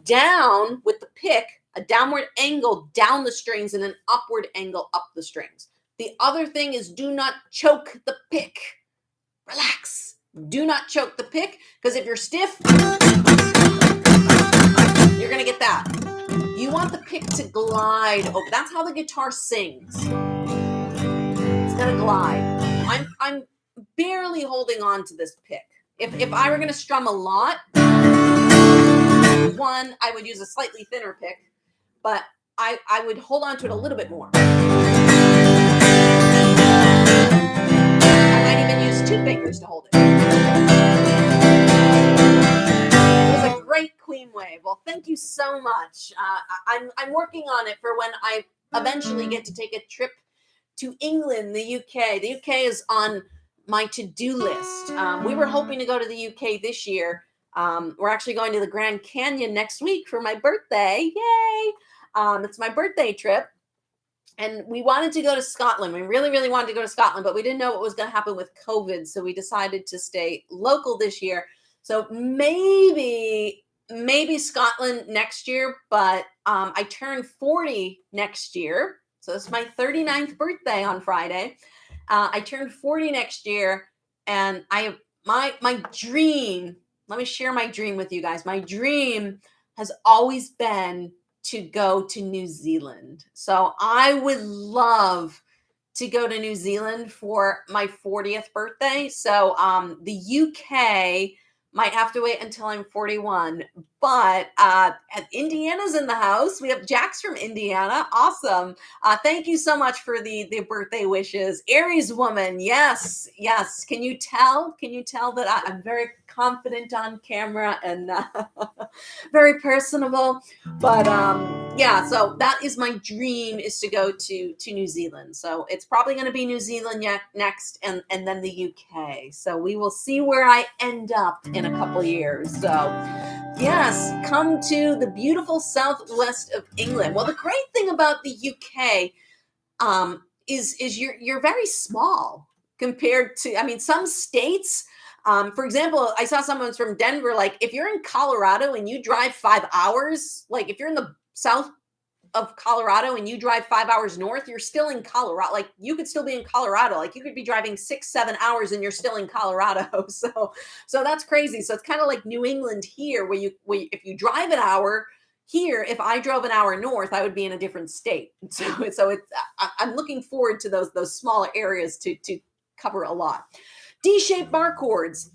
down with the pick, a downward angle down the strings, and an upward angle up the strings. The other thing is, do not choke the pick. Relax. Do not choke the pick, because if you're stiff, you're going to get that. You want the pick to glide over. That's how the guitar sings. It's going to glide. I'm barely holding on to this pick. If I were going to strum a lot, one, I would use a slightly thinner pick, but I would hold on to it a little bit more. I might even use 2 fingers to hold it. It was a great Queen wave. Well, thank you so much. I'm working on it for when I eventually get to take a trip to England, the UK. The UK is on my to-do list. We were hoping to go to the UK this year. We're actually going to the Grand Canyon next week for my birthday. Yay! It's my birthday trip. And we wanted to go to Scotland. We really, really wanted to go to Scotland, but we didn't know what was going to happen with COVID. So we decided to stay local this year. So maybe Scotland next year, but I turn 40 next year. So it's my 39th birthday on Friday. I turned 40 next year, and I have my dream. Let me share my dream with you guys. My dream has always been to go to New Zealand. So I would love to go to New Zealand for my 40th birthday. So the UK might have to wait until I'm 41, but Indiana's in the house. We have Jax from Indiana. Awesome. Thank you so much for the birthday wishes. Aries woman. Yes. Can you tell that I'm very confident on camera and very personable? But yeah, so that is my dream, is to go to New Zealand. So it's probably going to be New Zealand next, and then the UK. So we will see where I end up in a couple years. So yes, come to the beautiful southwest of England. Well, the great thing about the UK is you're very small compared to, I mean, some states. For example, I saw someone from Denver. Like, if you're in Colorado and you drive 5 hours, like if you're in the south of Colorado and you drive 5 hours north, you're still in Colorado. Like, you could still be in Colorado. Like, you could be driving 6-7 hours and you're still in Colorado. So that's crazy. So it's kind of like New England here, where if you drive an hour here, if I drove an hour north, I would be in a different state. So it's I'm looking forward to those smaller areas to cover a lot. D-shaped bar chords.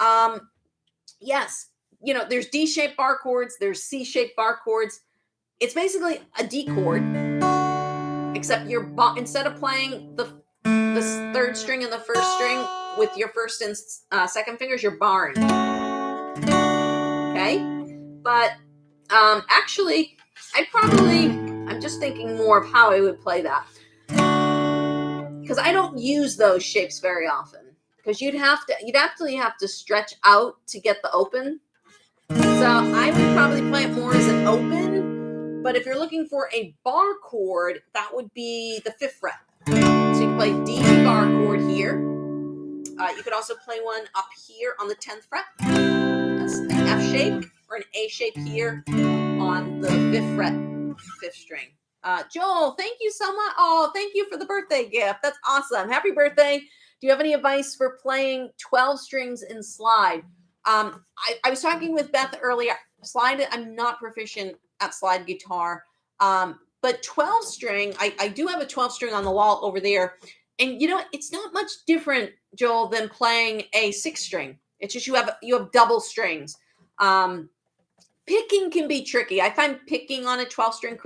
Yes, there's D-shaped bar chords. There's C-shaped bar chords. It's basically a D chord, except instead of playing the third string and the first string with your first and second fingers, you're barring. Okay, but actually, I'm just thinking more of how I would play that, because I don't use those shapes very often. Because you'd actually have to stretch out to get the open. So I would probably play it more as an open. But if you're looking for a bar chord, that would be the 5th fret. So you can play D bar chord here, You could also play one up here on the 10th fret, that's an F shape, or an A shape here on the 5th fret, 5th string. Joel, thank you so much. Oh, thank you for the birthday gift. That's awesome. Happy birthday. Do you have any advice for playing 12 strings in slide? I was talking with Beth earlier. Slide, I'm not proficient at slide guitar. But 12 string, I do have a 12 string on the wall over there. And you know, it's not much different, Joel, than playing a 6 string. It's just you have double strings. Picking can be tricky. I find picking on a 12 string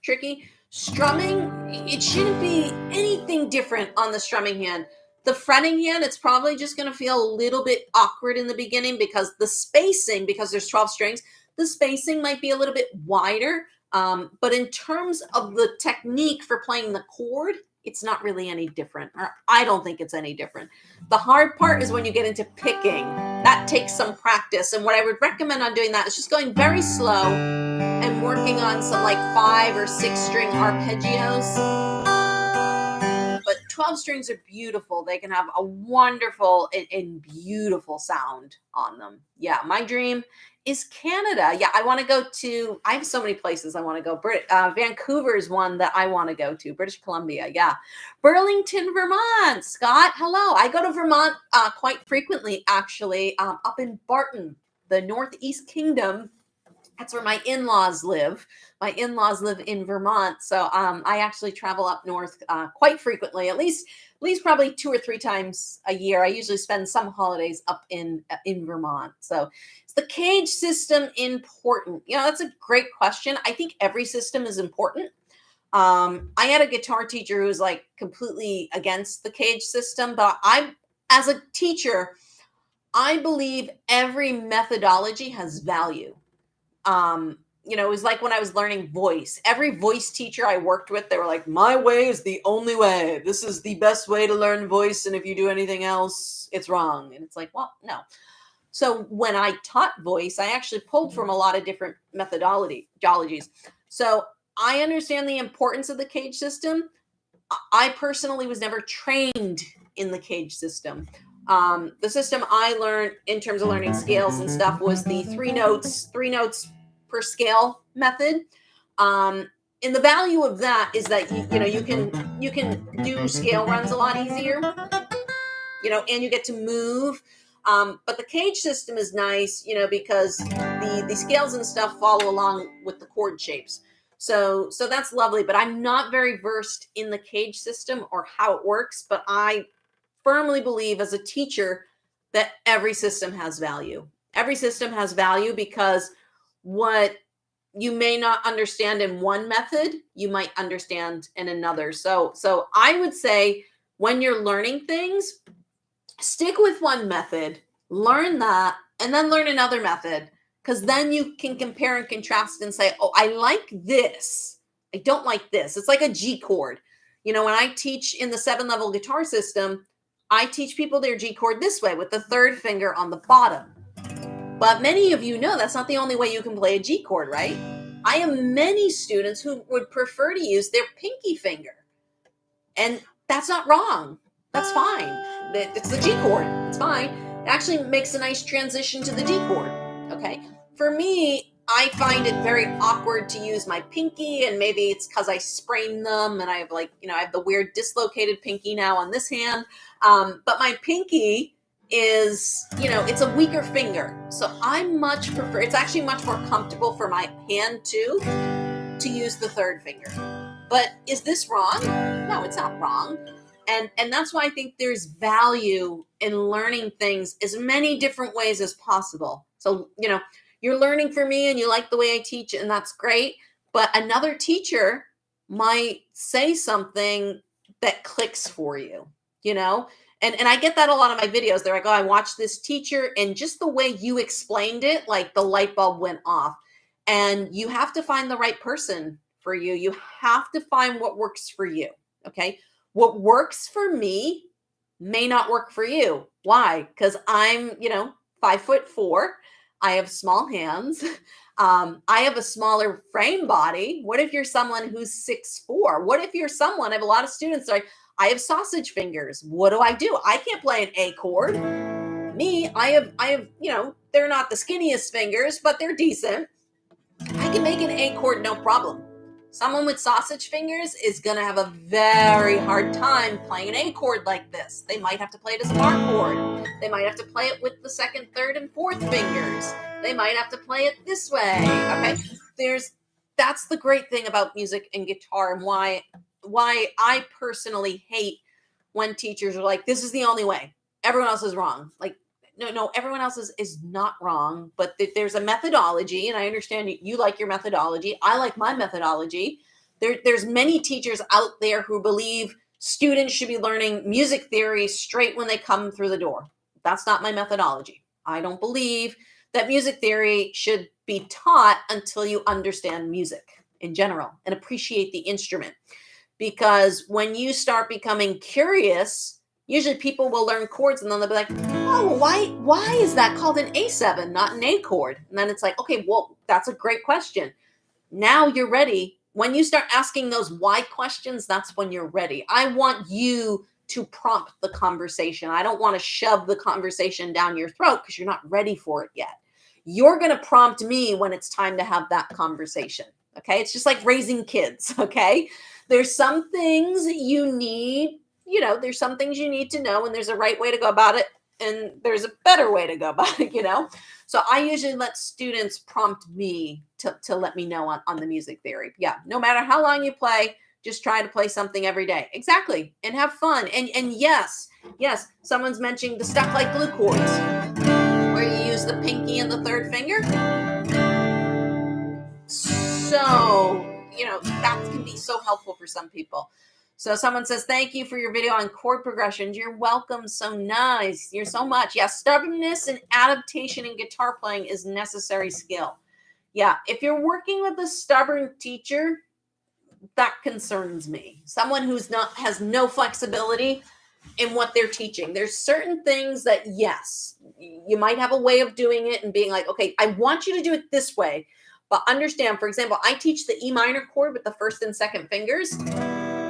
tricky. Strumming, it shouldn't be anything different on the strumming hand. The fretting hand, it's probably just going to feel a little bit awkward in the beginning because the spacing, because there's 12 strings, the spacing might be a little bit wider. But in terms of the technique for playing the chord, it's not really any different, or I don't think it's any different. The hard part is when you get into picking. That takes some practice. And what I would recommend on doing that is just going very slow and working on some like 5 or 6 string arpeggios. But 12 strings are beautiful. They can have a wonderful and beautiful sound on them. Yeah, my dream is Canada. Yeah, I want to go to, I have so many places I want to go. Vancouver is one that I want to go to. British Columbia, yeah. Burlington, Vermont. Scott, hello. I go to Vermont quite frequently, actually, up in Barton, the Northeast Kingdom. That's where my in-laws live. My in-laws live in Vermont. So I actually travel up north quite frequently, at least probably 2 or 3 times a year. I usually spend some holidays up in Vermont. So is the cage system important? You know, that's a great question. I think every system is important. I had a guitar teacher who was like completely against the cage system, but as a teacher, I believe every methodology has value. You know, it was like when I was learning voice. Every voice teacher I worked with, they were like, my way is the only way. This is the best way to learn voice. And if you do anything else, it's wrong. And it's like, well, no. So when I taught voice, I actually pulled from a lot of different methodologies. So I understand the importance of the cage system. I personally was never trained in the cage system. The system I learned in terms of learning scales and stuff was the 3 notes per scale method. And the value of that is that you can do scale runs a lot easier, and you get to move. But the cage system is nice, because the scales and stuff follow along with the chord shapes. So that's lovely, but I'm not very versed in the cage system or how it works, but I firmly believe as a teacher that every system has value. Every system has value because what you may not understand in one method, you might understand in another. So I would say when you're learning things, stick with one method, learn that, and then learn another method, because then you can compare and contrast and say, oh, I like this. I don't like this. It's like a G chord. When I teach in the 7-level guitar system, I teach people their G chord this way with the 3rd finger on the bottom. But many of you know that's not the only way you can play a G chord, right? I have many students who would prefer to use their pinky finger. And that's not wrong. That's fine. It's the G chord. It's fine. It actually makes a nice transition to the D chord. Okay. For me, I find it very awkward to use my pinky, and maybe it's because I sprained them and I have I have the weird dislocated pinky now on this hand. But my pinky is, it's a weaker finger. So I much prefer, it's actually much more comfortable for my hand too, to use the 3rd finger. But is this wrong? No, it's not wrong. And that's why I think there's value in learning things as many different ways as possible. So, you're learning from me and you like the way I teach, and that's great. But another teacher might say something that clicks for you, And I get that a lot of my videos. They're like, oh, I watched this teacher, and just the way you explained it, like the light bulb went off. And you have to find the right person for you. You have to find what works for you, okay? What works for me may not work for you. Why? Because I'm, 5'4". I have small hands. I have a smaller frame body. What if you're someone who's 6'4"? What if you're someone, I have a lot of students that I have sausage fingers. What do? I can't play an A chord. Me, I have, they're not the skinniest fingers, but they're decent. I can make an A chord no problem. Someone with sausage fingers is going to have a very hard time playing an A chord like this. They might have to play it as a bar chord. They might have to play it with the second, third, and fourth fingers. They might have to play it this way. Okay, that's the great thing about music and guitar, and why I personally hate when teachers are like, "This is the only way. Everyone else is wrong." Like, no, everyone else is not wrong, but there's a methodology, and I understand you like your methodology. I like my methodology. There's many teachers out there who believe students should be learning music theory straight when they come through the door. That's not my methodology. I don't believe that music theory should be taught until you understand music in general and appreciate the instrument. Because when you start becoming curious, usually people will learn chords and then they'll be like, "Oh, why is that called an A7, not an A chord?" And then it's like, "Okay, well, that's a great question." Now you're ready. When you start asking those why questions, that's when you're ready. I want you to prompt the conversation. I don't want to shove the conversation down your throat because you're not ready for it yet. You're going to prompt me when it's time to have that conversation. Okay? It's just like raising kids, okay? There's some things you need, there's some things you need to know, and there's a right way to go about it, and there's a better way to go about it. So I usually let students prompt me to let me know on the music theory. Yeah, no matter how long you play, just try to play something every day. Exactly. And have fun. And yes, someone's mentioning the stuck like glue chords, where you use the pinky and the third finger. So, that can be so helpful for some people. So someone says, "Thank you for your video on chord progressions." You're welcome. So nice. You're so much. Yeah, stubbornness and adaptation in guitar playing is necessary skill. Yeah, if you're working with a stubborn teacher, that concerns me. Someone has no flexibility in what they're teaching. There's certain things that, yes, you might have a way of doing it and being like, "Okay, I want you to do it this way." But understand, for example, I teach the E minor chord with the first and second fingers.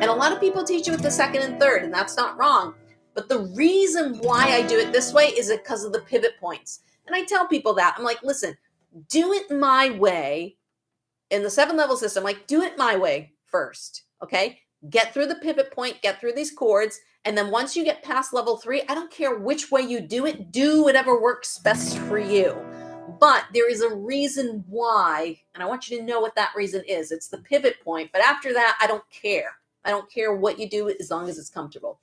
And a lot of people teach it with the second and third, and that's not wrong. But the reason why I do it this way is because of the pivot points. And I tell people that. I'm like, "Listen, do it my way in the 7-level system. Like, do it my way first, okay? Get through the pivot point, get through these chords, and then once you get past level 3, I don't care which way you do it, do whatever works best for you. But there is a reason why, and I want you to know what that reason is. It's the pivot point. But after that, I don't care. I don't care what you do as long as it's comfortable."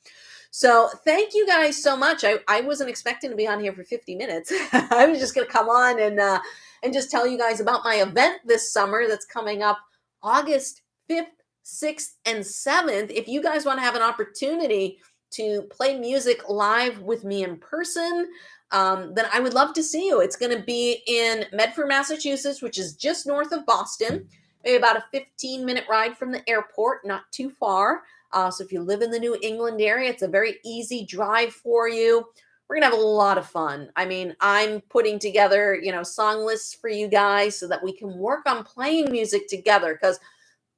So thank you guys so much. I wasn't expecting to be on here for 50 minutes. I was just going to come on and just tell you guys about my event this summer that's coming up August 5th, 6th, and 7th. If you guys want to have an opportunity to play music live with me in person, then I would love to see you. It's going to be in Medford, Massachusetts, which is just north of Boston, maybe about a 15-minute ride from the airport, not too far. So if you live in the New England area, it's a very easy drive for you. We're going to have a lot of fun. I mean, I'm putting together, song lists for you guys so that we can work on playing music together, because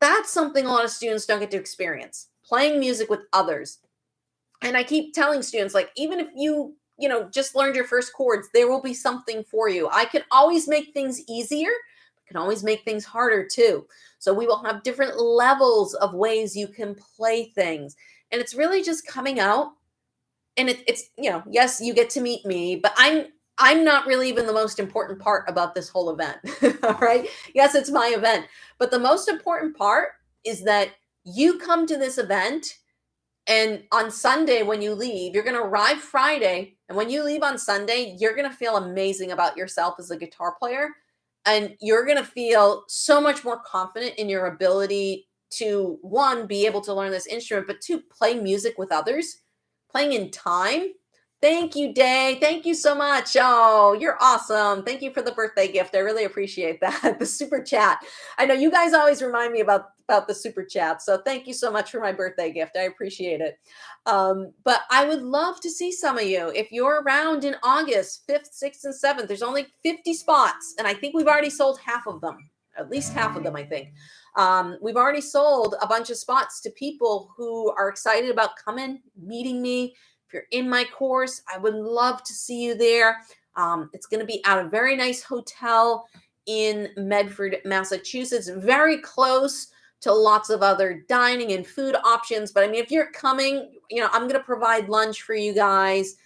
that's something a lot of students don't get to experience, playing music with others. And I keep telling students, like, even if you just learned your first chords, there will be something for you. I can always make things easier, can always make things harder too. So we will have different levels of ways you can play things. And it's really just coming out. And it's yes, you get to meet me, but I'm not really even the most important part about this whole event. All right. Yes, it's my event. But the most important part is that you come to this event, and on Sunday, when you leave, you're going to arrive Friday. And when you leave on Sunday, you're going to feel amazing about yourself as a guitar player. And you're going to feel so much more confident in your ability to, one, be able to learn this instrument, but two, play music with others, playing in time. Thank you, Day. Thank you so much. Oh, you're awesome. Thank you for the birthday gift. I really appreciate that. The super chat. I know you guys always remind me about the super chat. So thank you so much for my birthday gift. I appreciate it. But I would love to see some of you. If you're around in August 5th, 6th, and 7th, there's only 50 spots. And I think we've already sold half of them, at least half of them, I think. We've already sold a bunch of spots to people who are excited about coming, meeting me. If you're in my course, I would love to see you there. It's going to be at a very nice hotel in Medford, Massachusetts, very close to lots of other dining and food options. But I mean, if you're coming, I'm going to provide lunch for you guys.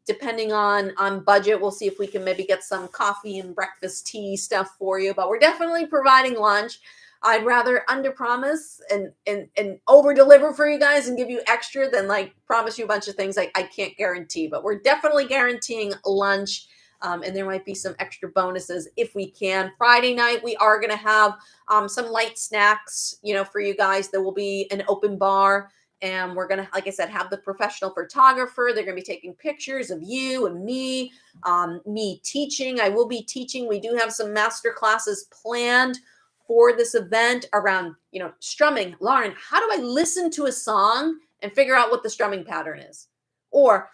Depending on budget, we'll see if we can maybe get some coffee and breakfast tea stuff for you. But we're definitely providing lunch. I'd rather under promise and over deliver for you guys and give you extra than like promise you a bunch of things I can't guarantee. But we're definitely guaranteeing lunch. And there might be some extra bonuses if we can. Friday night, we are going to have some light snacks, for you guys. There will be an open bar. And we're going to, like I said, have the professional photographer. They're going to be taking pictures of you and me, me teaching. I will be teaching. We do have some master classes planned for this event around, strumming. Lauren, how do I listen to a song and figure out what the strumming pattern is? Or,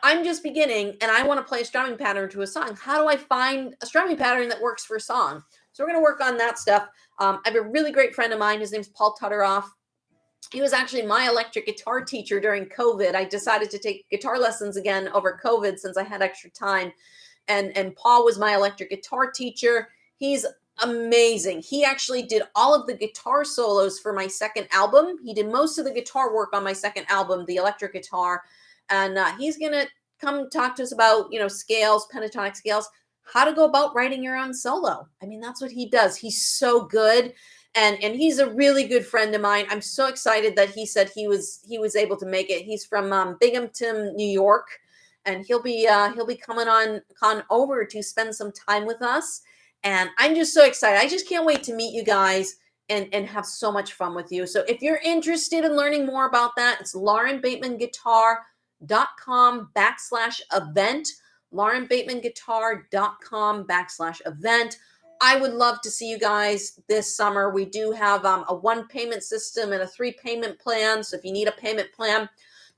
I'm just beginning and I want to play a strumming pattern to a song. How do I find a strumming pattern that works for a song? So we're going to work on that stuff. I have a really great friend of mine. His name's Paul Tutteroff. He was actually my electric guitar teacher during COVID. I decided to take guitar lessons again over COVID since I had extra time. And Paul was my electric guitar teacher. He's amazing. He actually did all of the guitar solos for my second album. He did most of the guitar work on my second album, the electric guitar. And he's going to come talk to us about, scales, pentatonic scales, how to go about writing your own solo. I mean, that's what he does. He's so good. And he's a really good friend of mine. I'm so excited that he said he was able to make it. He's from Binghamton, New York, and he'll be coming on over to spend some time with us. And I'm just so excited. I just can't wait to meet you guys and have so much fun with you. So if you're interested in learning more about that, it's laurenbatemanguitar.com/event. laurenbatemanguitar.com/event. I would love to see you guys this summer. We do have a 1 payment system and a 3 payment plan. So if you need a payment plan,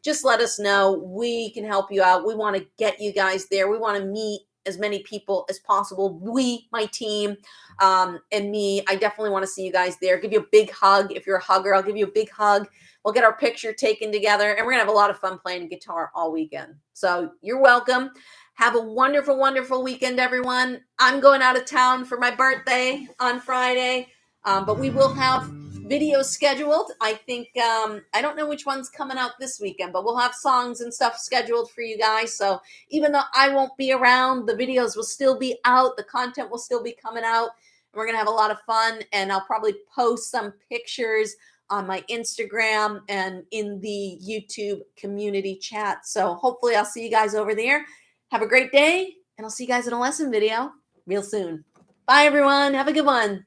just let us know. We can help you out. We want to get you guys there. We want to meet as many people as possible. We, my team, and me, I definitely want to see you guys there. Give you a big hug. If you're a hugger, I'll give you a big hug. We'll get our picture taken together, and we're going to have a lot of fun playing guitar all weekend. So you're welcome. Have a wonderful, wonderful weekend, everyone. I'm going out of town for my birthday on Friday, but we will have videos scheduled. I think, I don't know which one's coming out this weekend, but we'll have songs and stuff scheduled for you guys. So even though I won't be around, the videos will still be out. The content will still be coming out. And we're going to have a lot of fun, and I'll probably post some pictures on my Instagram and in the YouTube community chat. So hopefully I'll see you guys over there. Have a great day, and I'll see you guys in a lesson video real soon. Bye, everyone. Have a good one.